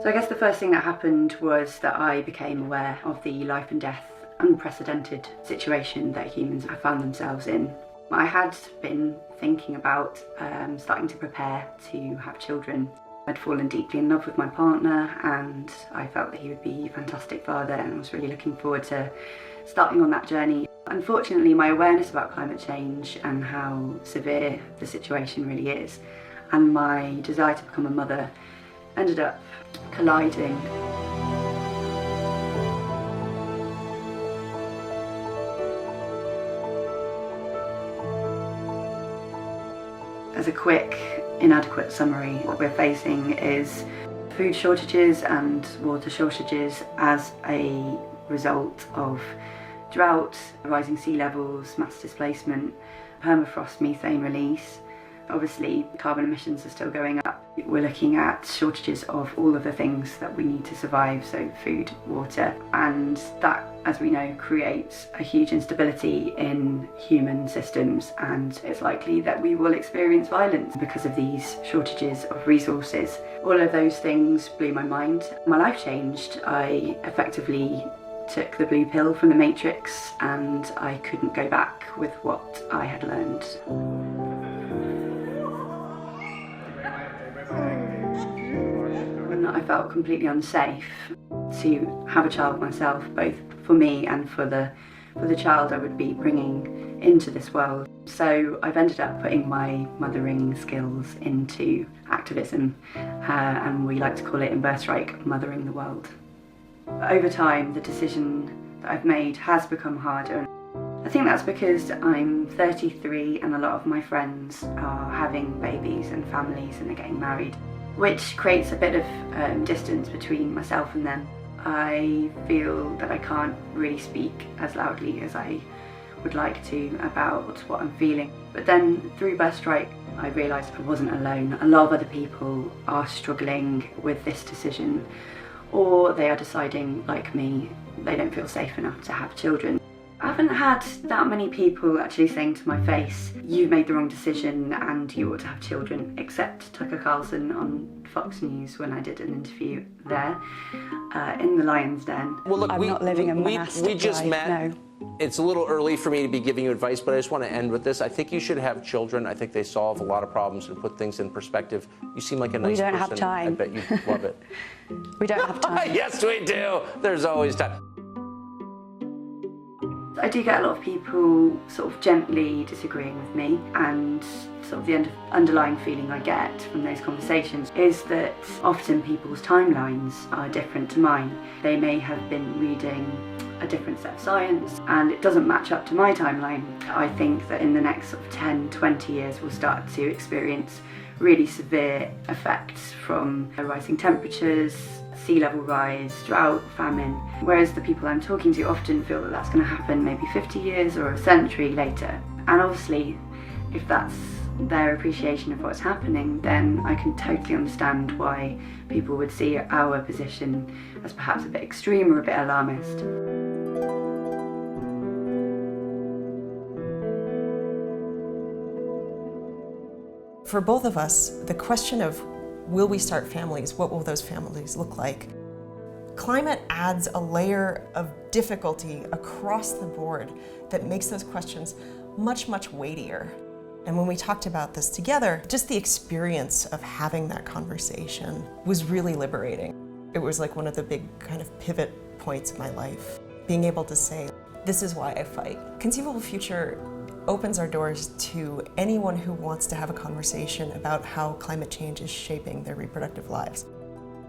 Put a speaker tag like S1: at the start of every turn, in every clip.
S1: So I guess the first thing that happened was that I became aware of the life and death, unprecedented situation that humans have found themselves in. I had been thinking about starting to prepare to have children. I'd fallen deeply in love with my partner and I felt that he would be a fantastic father, and I was really looking forward to starting on that journey. Unfortunately, my awareness about climate change and how severe the situation really is, and my desire to become a mother, ended up colliding. As a quick, inadequate summary, what we're facing is food shortages and water shortages as a result of drought, rising sea levels, mass displacement, permafrost methane release. Obviously, carbon emissions are still going up. We're looking at shortages of all of the things that we need to survive, so food, water, and that, as we know, creates a huge instability in human systems, and it's likely that we will experience violence because of these shortages of resources. All of those things blew my mind. My life changed. I effectively took the blue pill from the Matrix and I couldn't go back with what I had learned. I felt completely unsafe to have a child myself, both for me and for the child I would be bringing into this world. So I've ended up putting my mothering skills into activism, and we like to call it in Birthstrike, mothering the world. Over time, the decision that I've made has become harder. I think that's because I'm 33 and a lot of my friends are having babies and families and they're getting married, which creates a bit of distance between myself and them. I feel that I can't really speak as loudly as I would like to about what I'm feeling. But then through Birthstrike, I realised I wasn't alone. A lot of other people are struggling with this decision, or they are deciding, like me, they don't feel safe enough to have children. I haven't had that many people actually saying to my face, "You've made the wrong decision and you ought to have children," except Tucker Carlson on Fox News when I did an interview there in the Lion's Den.
S2: Well, look,
S3: I'm not living a monastic
S2: we just
S3: life,
S2: met.
S3: no.
S2: It's a little early for me to be giving you advice, but I just want to end with this. I think you should have children. I think they solve a lot of problems and put things in perspective. You seem like a nice person.
S3: We don't have time.
S2: I bet you love it.
S3: We don't have time.
S2: Yes, we do. There's always time.
S1: I do get a lot of people sort of gently disagreeing with me, and sort of the underlying feeling I get from those conversations is that often people's timelines are different to mine. They may have been reading a different set of science and it doesn't match up to my timeline. I think that in the next sort of 10, 20 years we'll start to experience really severe effects from rising temperatures, sea level rise, drought, famine, whereas the people I'm talking to often feel that that's going to happen maybe 50 years or a century later. And obviously, if that's their appreciation of what's happening, then I can totally understand why people would see our position as perhaps a bit extreme or a bit alarmist.
S4: For both of us, the question of will we start families, what will those families look like? Climate adds a layer of difficulty across the board that makes those questions much, much weightier. And when we talked about this together, just the experience of having that conversation was really liberating. It was like one of the big kind of pivot points of my life. Being able to say, this is why I fight. Conceivable Future opens our doors to anyone who wants to have a conversation about how climate change is shaping their reproductive lives.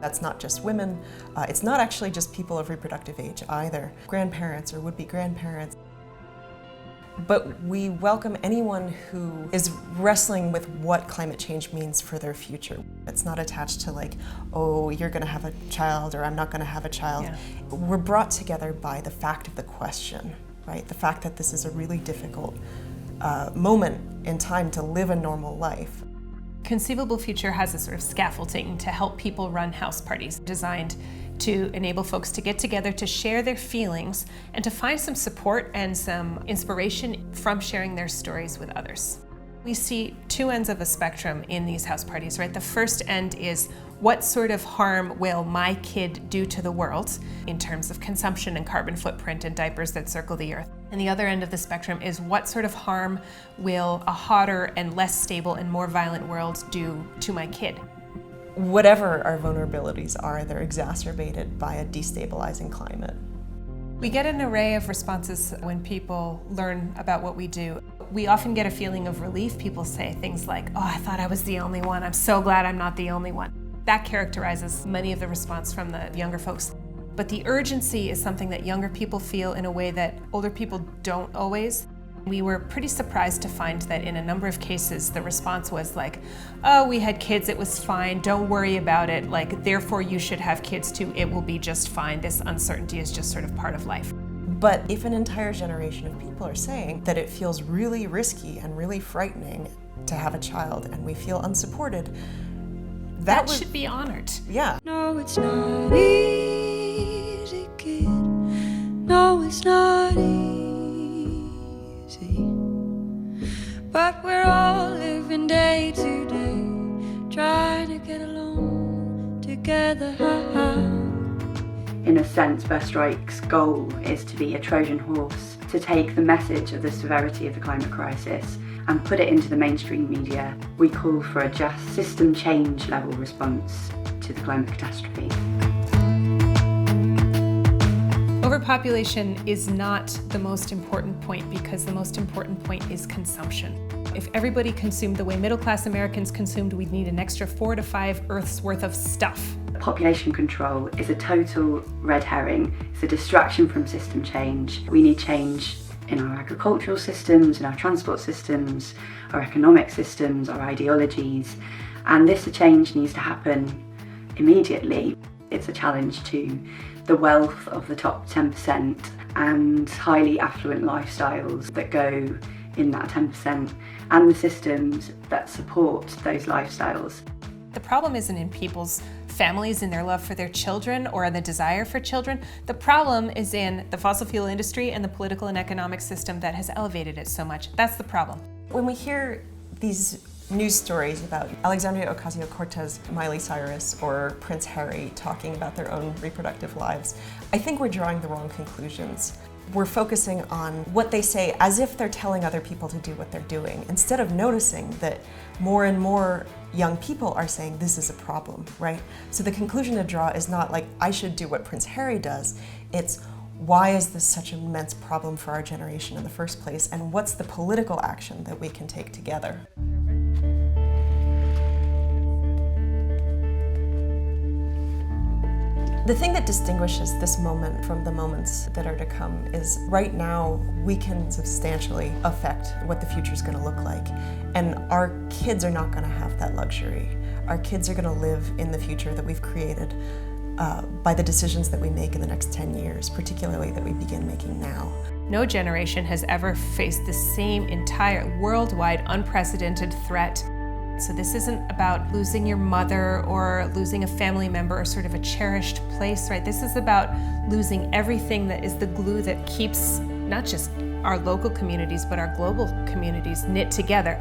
S4: That's not just women, it's not actually just people of reproductive age either, grandparents or would-be grandparents. But we welcome anyone who is wrestling with what climate change means for their future. It's not attached to like, oh, you're gonna have a child or I'm not gonna have a child. Yeah. We're brought together by the fact of the question, right? The fact that this is a really difficult moment in time to live a normal life.
S5: Conceivable Future has a sort of scaffolding to help people run house parties designed to enable folks to get together to share their feelings and to find some support and some inspiration from sharing their stories with others. We see two ends of a spectrum in these house parties, right? The first end is what sort of harm will my kid do to the world in terms of consumption and carbon footprint and diapers that circle the earth. And the other end of the spectrum is what sort of harm will a hotter and less stable and more violent world do to my kid.
S4: Whatever our vulnerabilities are, they're exacerbated by a destabilizing climate.
S5: We get an array of responses when people learn about what we do. We often get a feeling of relief. People say things like, oh, I thought I was the only one. I'm so glad I'm not the only one. That characterizes many of the response from the younger folks. But the urgency is something that younger people feel in a way that older people don't always. We were pretty surprised to find that in a number of cases, the response was like, oh, we had kids, it was fine, don't worry about it, like, therefore you should have kids too, it will be just fine. This uncertainty is just sort of part of life.
S4: But if an entire generation of people are saying that it feels really risky and really frightening to have a child and we feel unsupported,
S5: that should be honored.
S4: Yeah.
S6: No, it's not easy, kid. No, it's not easy. But we're all living day to day, trying to get along together.
S1: In a sense, Birthstrike's goal is to be a Trojan horse, to take the message of the severity of the climate crisis and put it into the mainstream media. We call for a just system change level response to the climate catastrophe.
S5: Overpopulation is not the most important point because the most important point is consumption. If everybody consumed the way middle-class Americans consumed, we'd need an extra 4 to 5 Earths worth of stuff.
S1: Population control is a total red herring. It's a distraction from system change. We need change in our agricultural systems, in our transport systems, our economic systems, our ideologies, and this change needs to happen immediately. It's a challenge to the wealth of the top 10% and highly affluent lifestyles that go in that 10% and the systems that support those lifestyles.
S5: The problem isn't in people's families, in their love for their children or the desire for children. The problem is in the fossil fuel industry and the political and economic system that has elevated it so much. That's the problem.
S4: When we hear these news stories about Alexandria Ocasio-Cortez, Miley Cyrus, or Prince Harry talking about their own reproductive lives, I think we're drawing the wrong conclusions. We're focusing on what they say as if they're telling other people to do what they're doing, instead of noticing that more and more young people are saying this is a problem, right? So the conclusion to draw is not like, I should do what Prince Harry does, it's why is this such an immense problem for our generation in the first place, and what's the political action that we can take together? The thing that distinguishes this moment from the moments that are to come is right now we can substantially affect what the future is going to look like. And our kids are not going to have that luxury. Our kids are going to live in the future that we've created by the decisions that we make in the next 10 years, particularly that we begin making now.
S5: No generation has ever faced the same entire worldwide unprecedented threat. So this isn't about losing your mother or losing a family member or sort of a cherished place, right? This is about losing everything that is the glue that keeps not just our local communities, but our global communities knit together.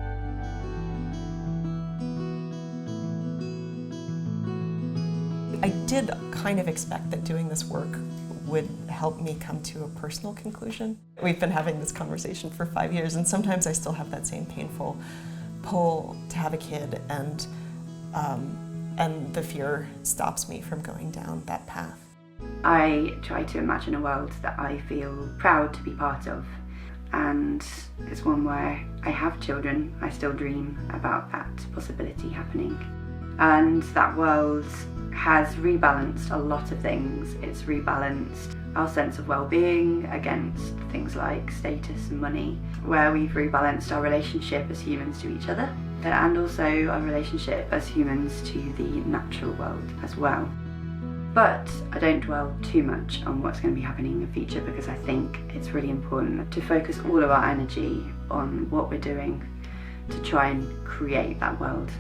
S4: I did kind of expect that doing this work would help me come to a personal conclusion. We've been having this conversation for 5 years, and sometimes I still have that same painful pull to have a kid, and the fear stops me from going down that path.
S1: I try to imagine a world that I feel proud to be part of, and it's one where I have children. I still dream about that possibility happening, and that world has rebalanced a lot of things. It's rebalanced our sense of well-being against things like status and money, where we've rebalanced our relationship as humans to each other, and also our relationship as humans to the natural world as well. But I don't dwell too much on what's going to be happening in the future, because I think it's really important to focus all of our energy on what we're doing to try and create that world.